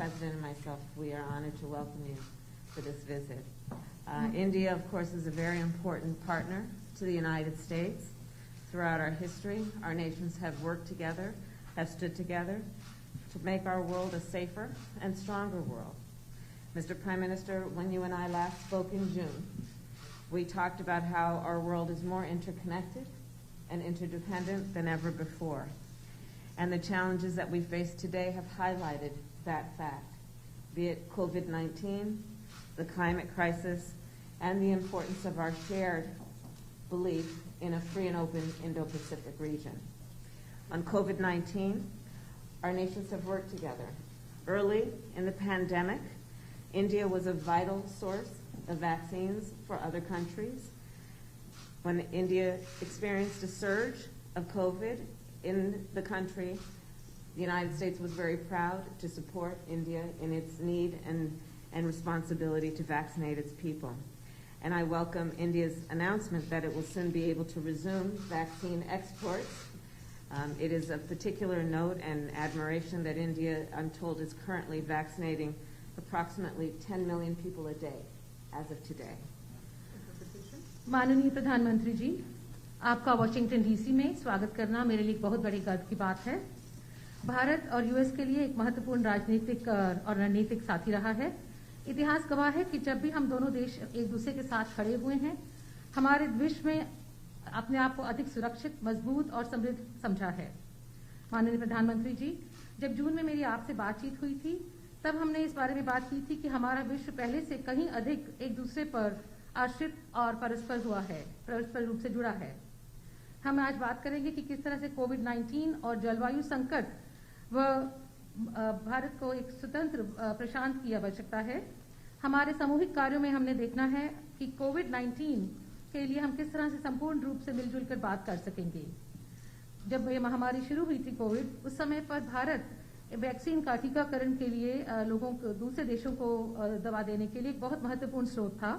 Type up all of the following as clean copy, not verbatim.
President and myself, we are honored to welcome you for this visit. India, of course, is a very important partner to the United States. Throughout our history, our nations have worked together, have stood together to make our world a safer and stronger world. Mr. Prime Minister, when you and I last spoke in June, we talked about how our world is more interconnected and interdependent than ever before. And the challenges that we face today have highlighted that fact, be it COVID-19, the climate crisis, and the importance of our shared belief in a free and open Indo-Pacific region. On COVID-19, our nations have worked together. Early in the pandemic, India was a vital source of vaccines for other countries. When India experienced a surge of COVID in the country, the United States was very proud to support India in its need and responsibility to vaccinate its people. And I welcome India's announcement that it will soon be able to resume vaccine exports. It is of particular note and admiration that India, I'm told, is currently vaccinating approximately 10 million people a day as of today. माननीय प्रधानमंत्री जी, आपका Washington DC में स्वागत करना मेरे लिए बहुत बड़ी गर्व की बात है। भारत और यूएस के लिए एक महत्वपूर्ण राजनीतिक और रणनीतिक साथी रहा है। इतिहास गवाह है कि जब भी हम दोनों देश एक दूसरे के साथ खड़े हुए हैं, हमारे विश्व में अपने आप को अधिक सुरक्षित, मजबूत और समृद्ध समझा है। माननीय प्रधानमंत्री जी, जब जून में मेरी आपसे बातचीत हुई थी, तब हमने इस बारे में बात की थी कि हमारा विश्व पहले से कहीं अधिक एक दूसरे पर आश्रित और परस्पर रूप से जुड़ा है। हम आज बात करेंगे कि किस तरह से कोविड-19 और जलवायु संकट व भारत को एक स्वतंत्र प्रशांत की आवश्यकता है। हमारे सामूहिक कार्यों में हमने देखना है कि कोविड-19 के लिए हम किस तरह से संपूर्ण रूप से मिलजुल कर बात कर सकेंगे। जब ये महामारी शुरू हुई थी कोविड, उस समय पर भारत वैक्सीन का टीकाकरण के लिए लोगों को, दूसरे देशों को दवा देने के लिए एक बहुत महत्वपूर्ण स्रोत था।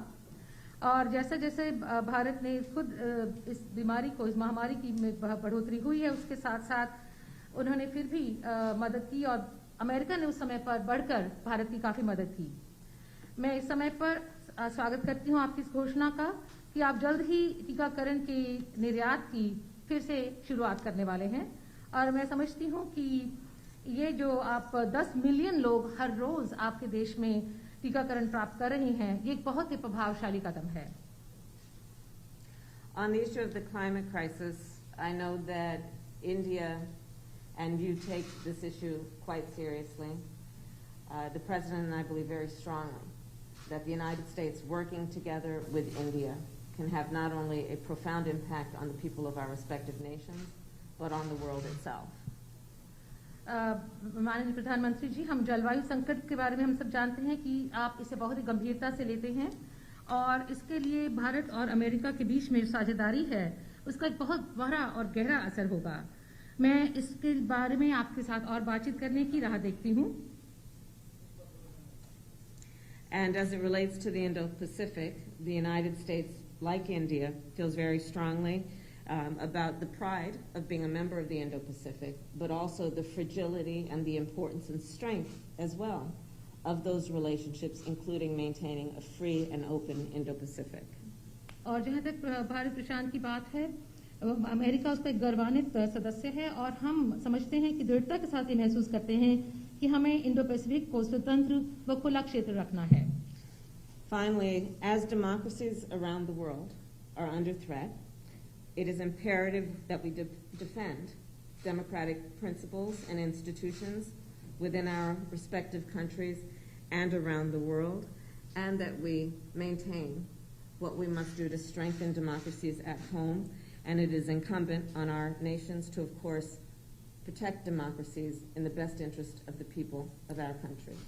और जैसे जैसे भारत ने खुद इस बीमारी को, इस महामारी की बढ़ोतरी हुई है, उसके साथ साथ उन्होंने फिर भी मदद की और अमेरिका ने उस समय पर बढ़कर भारत की काफी मदद की। मैं इस समय पर स्वागत करती हूं आपकी इस घोषणा का कि आप जल्द ही टीकाकरण के निर्यात की फिर से शुरुआत करने वाले हैं। और मैं समझती हूं कि ये जो आप 10 मिलियन लोग हर रोज आपके देश में टीकाकरण प्राप्त कर रहे हैं, ये एक बहुत ही प्रभावशाली कदम है। On the issue of the climate crisis, I know that India and you take this issue quite seriously. The President and I believe very strongly that the United States working together with India can have not only a profound impact on the people of our respective nations, but on the world itself. माननीय प्रधानमंत्री जी, हम जलवायु संकट के बारे में हम सब जानते हैं कि आप इसे बहुत ही गंभीरता से लेते हैं और इसके लिए भारत और अमेरिका के बीच में साझेदारी है, उसका एक बहुत बड़ा और गहरा असर होगा। मैं इसके बारे में आपके साथ और बातचीत करने की राह देखती हूँ। And as it relates to the Indo-Pacific, the United States, like India, feels very strongly about the pride of being a member of the Indo-Pacific, but also the fragility and the importance and strength as well of those relationships, including maintaining a free and open Indo-Pacific. और जहाँ तक भारत प्रशांत की बात है, America उसका एक गौरवान्वित सदस्य है और हम समझते हैं कि दृढ़ता के साथ ये महसूस करते हैं कि हमें इंडो पैसिफिक को स्वतंत्र व खुला क्षेत्र रखना है। Finally, as democracies around the world are under threat, it is imperative that we defend democratic principles and institutions within our respective countries and around the world, and that we maintain what we must do to strengthen democracies at home. And it is incumbent on our nations to, of course, protect democracies in the best interest of the people of our countries.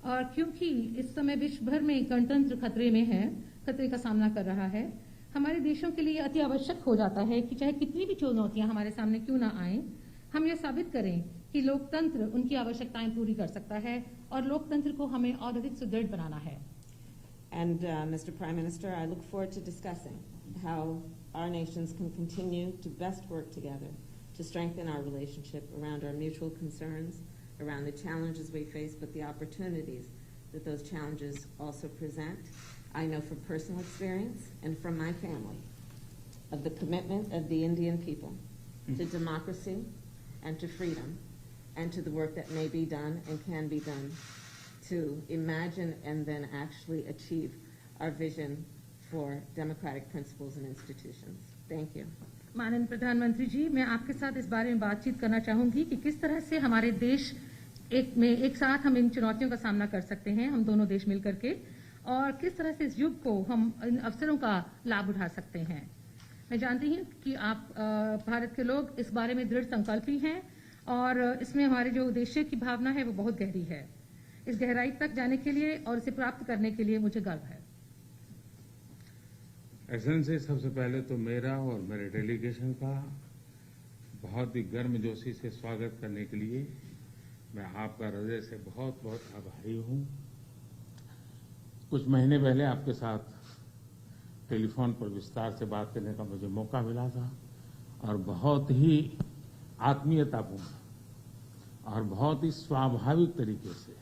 और क्योंकि इस समय विश्व भर में गणतंत्र खतरे में है, खतरे का सामना कर रहा है, हमारे देशों के लिए अति आवश्यक हो जाता है कि चाहे कितनी भी चुनौतियां हमारे सामने क्यों ना आएं, हम ये साबित करें कि लोकतंत्र उनकी आवश्यकताएं पूरी कर सकता है और लोकतंत्र को हमें और अधिक सुदृढ़ बनाना है। And Mr. Prime Minister, I look forward to discussing how our nations can continue to best work together to strengthen our relationship around our mutual concerns, around the challenges we face, but the opportunities that those challenges also present. I know from personal experience and from my family of the commitment of the Indian people to democracy and to freedom and to the work that may be done and can be done to imagine and then actually achieve our vision for democratic principles and institutions. Thank you. माननीय प्रधानमंत्री जी, मैं आपके साथ इस बारे में बातचीत करना चाहूंगी कि किस तरह से हमारे देश एक साथ हम इन चुनौतियों का सामना कर सकते हैं, हम दोनों देश मिलकर के, और किस तरह से इस युग को हम इन अवसरों का लाभ उठा सकते हैं। मैं जानती हूँ कि आप भारत के लोग इस बारे में दृढ़ संकल्पी हैं और इसमें हमारे जो उद्देश्य की भावना है वो बहुत गहरी है। इस गहराई तक जाने के लिए और इसे प्राप्त करने के लिए मुझे गर्व है। एक्सेलेंसी, सबसे पहले तो मेरा और मेरे डेलीगेशन का बहुत ही गर्मजोशी से स्वागत करने के लिए मैं आपका हृदय से बहुत बहुत आभारी हूँ। कुछ महीने पहले आपके साथ टेलीफोन पर विस्तार से बात करने का मुझे मौका मिला था और बहुत ही आत्मीयतापूर्ण और बहुत ही स्वाभाविक तरीके से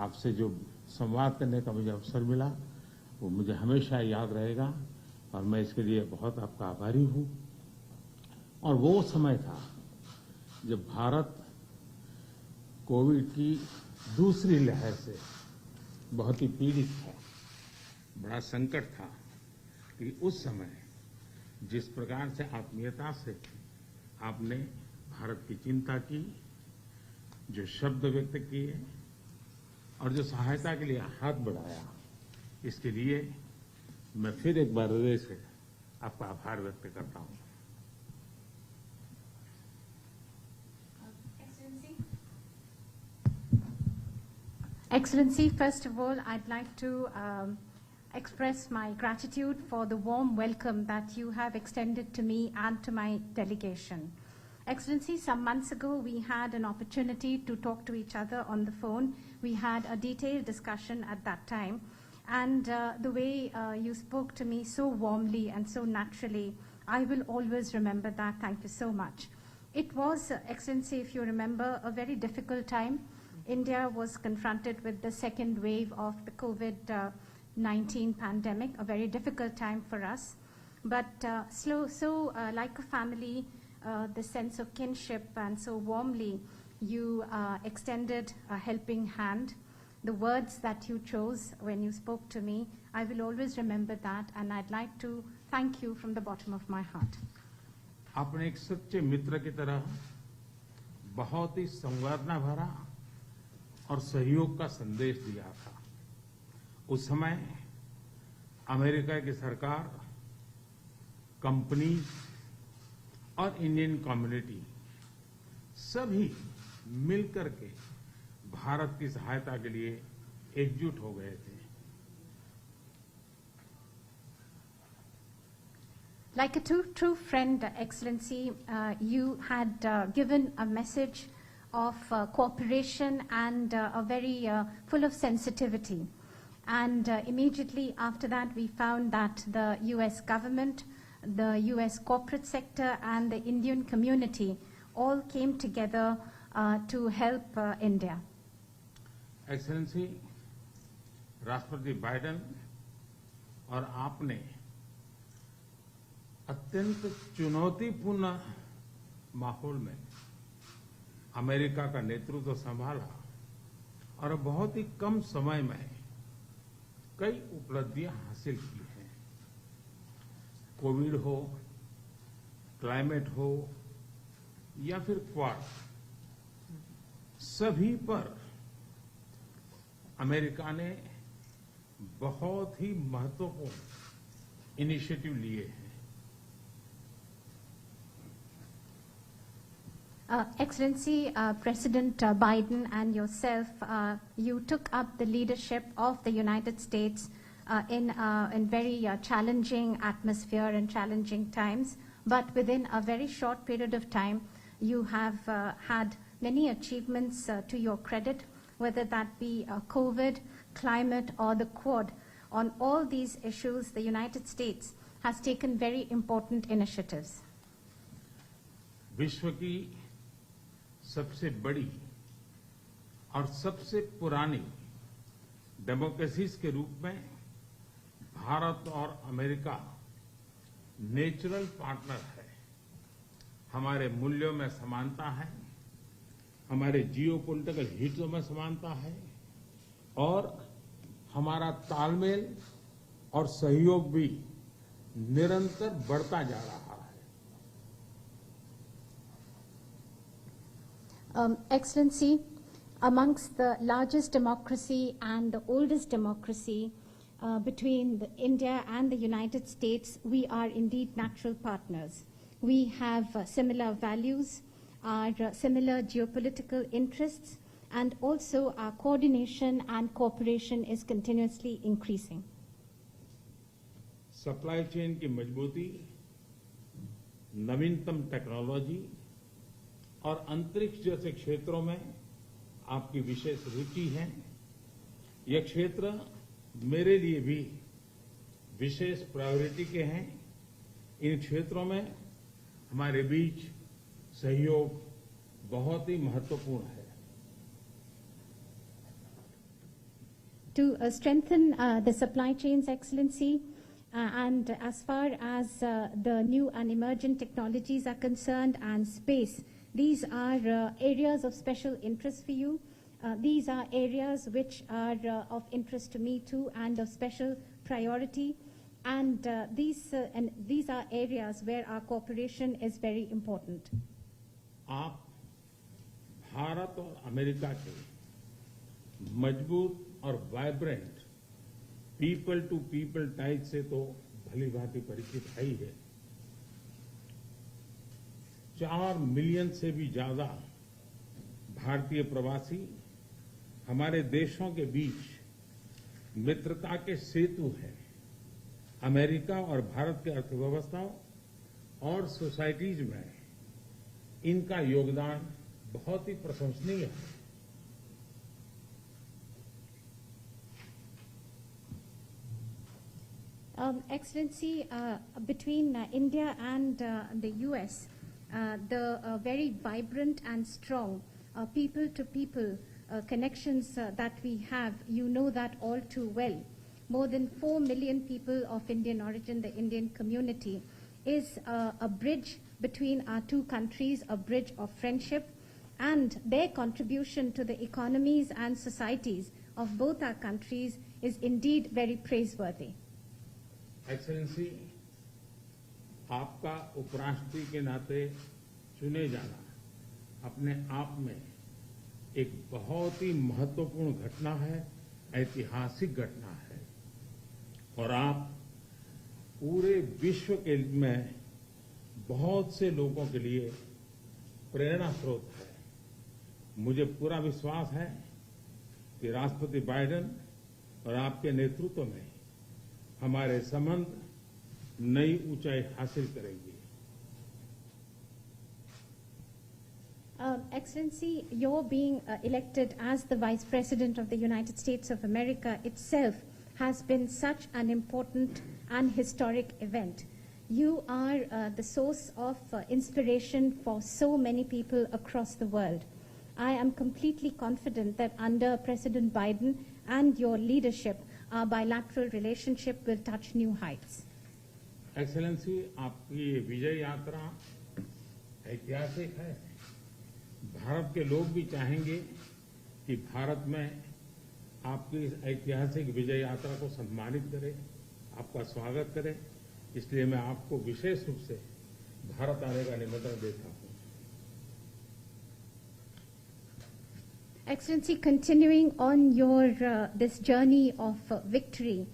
आपसे जो संवाद करने का मुझे अवसर मिला वो मुझे हमेशा याद रहेगा और मैं इसके लिए बहुत आपका आभारी हूँ। और वो समय था जब भारत कोविड की दूसरी लहर से बहुत ही पीड़ित था, बड़ा संकट था कि उस समय जिस प्रकार से आत्मीयता से आपने भारत की चिंता की, जो शब्द व्यक्त किए और जो सहायता के लिए हाथ बढ़ाया, इसके लिए मैं फिर एक बार हृदय से आपका आभार व्यक्त करता हूं। Excellency, first of all, I'd like to express my gratitude for the warm welcome that you have extended to me and to my delegation. Excellency, some months ago we had an opportunity to talk to each other on the phone. We had a detailed discussion at that time. And the way you spoke to me so warmly and so naturally, I will always remember that. Thank you so much. It was, Excellency, if you remember, a very difficult time. India was confronted with the second wave of the COVID-19 pandemic, a very difficult time for us. But like a family, the sense of kinship, and so warmly you extended a helping hand. The words that you chose when you spoke to me, I will always remember that, and I'd like to thank you from the bottom of my heart. आपने एक सच्चे मित्र की तरह बहुत ही संवेदना भरा और सहयोग का संदेश दिया था। उस समय अमेरिका की सरकार, कंपनी और इंडियन कम्युनिटी सभी मिलकर के भारत की सहायता के लिए एकजुट हो गए थे। Like a true friend, Excellency, you had given a message of cooperation and a very full of sensitivity. And immediately after that, we found that the U.S. government, the U.S. corporate sector, and the Indian community all came together to help India. Excellency, राष्ट्रपति Biden और आपने अत्यंत चुनौतीपूर्ण माहौल में America का नेतृत्व संभाला और बहुत ही कम समय में कई उपलब्धियां हासिल की हैं। कोविड हो, क्लाइमेट हो या फिर क्वाड, सभी पर अमेरिका ने बहुत ही महत्वपूर्ण इनिशिएटिव लिए हैं। Excellency, President Biden and yourself, you took up the leadership of the United States in very challenging atmosphere and challenging times. But within a very short period of time, you have had many achievements to your credit, whether that be COVID, climate, or the Quad. On all these issues, the United States has taken very important initiatives. विश्व की सबसे बड़ी और सबसे पुरानी democracies के रूप में भारत और अमेरिका नेचुरल पार्टनर है। हमारे मूल्यों में समानता है, हमारे जियोपॉलिटिकल हितों में समानता है और हमारा तालमेल और सहयोग भी निरंतर बढ़ता जा रहा है। Excellency, amongst the largest democracy and the oldest democracy between India and the United States, we are indeed natural partners. We have similar values, our similar geopolitical interests, and also our coordination and cooperation is continuously increasing. Supply chain की मजबूती, नवीनतम technology और अंतरिक्ष जैसे क्षेत्रों में आपकी विशेष रुचि है। यह क्षेत्र मेरे लिए भी विशेष प्रायोरिटी के हैं। इन क्षेत्रों में हमारे बीच सहयोग बहुत ही महत्वपूर्ण है। To strengthen the supply chains, Excellency, and as far as the new and emerging technologies are concerned and space, these are areas of special interest for you. These are areas which are of interest to me too and of special priority. And these are areas where our cooperation is very important. आप भारत और America के मजबूत और vibrant people to people ties से तो भली भांति परिचित है ही है। 4 मिलियन से भी ज्यादा भारतीय प्रवासी हमारे देशों के बीच मित्रता के सेतु हैं। अमेरिका और भारत के अर्थव्यवस्थाओं और सोसाइटीज में इनका योगदान बहुत ही प्रशंसनीय है। Excellency, between India and the US, the very vibrant and strong people-to-people connections that we have, you know that all too well. More than 4 million people of Indian origin, the Indian community, is a bridge between our two countries, a bridge of friendship, and their contribution to the economies and societies of both our countries is indeed very praiseworthy. Excellency, आपका उपराष्ट्रपति के नाते चुने जाना अपने आप में एक बहुत ही महत्वपूर्ण घटना है, ऐतिहासिक घटना है और आप पूरे विश्व के में बहुत से लोगों के लिए प्रेरणा स्रोत है। मुझे पूरा विश्वास है कि राष्ट्रपति बाइडेन और आपके नेतृत्व में हमारे संबंध नई ऊंचाई हासिल करेंगे। Excellency, your being elected as the Vice President of the United States of America itself has been such an important and historic event. You are the source of inspiration for so many people across the world. I am completely confident that under President Biden and your leadership, our bilateral relationship will touch new heights. Excellency, आपकी ये विजय यात्रा ऐतिहासिक है। भारत के लोग भी चाहेंगे कि भारत में आपकी इस ऐतिहासिक विजय यात्रा को सम्मानित करें, आपका स्वागत करें। इसलिए मैं आपको विशेष रूप से भारत आने का निमंत्रण देता हूं। Excellency, continuing on your this journey of victory,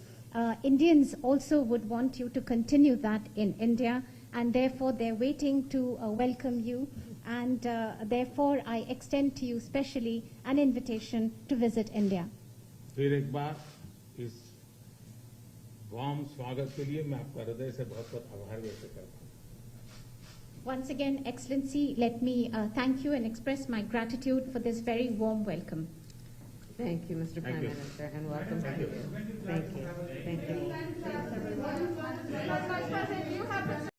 Indians also would want you to continue that in India, and therefore they're waiting to welcome you, and therefore I extend to you specially an invitation to visit India. फिर एक बार इस warm स्वागत के लिए मैं आपका हृदय से बहुत-बहुत आभार व्यक्त करता हूं। Once again, Excellency, let me thank you and express my gratitude for this very warm welcome. Thank you, Mr. Prime Minister, and welcome to you. Thank you. Thank you.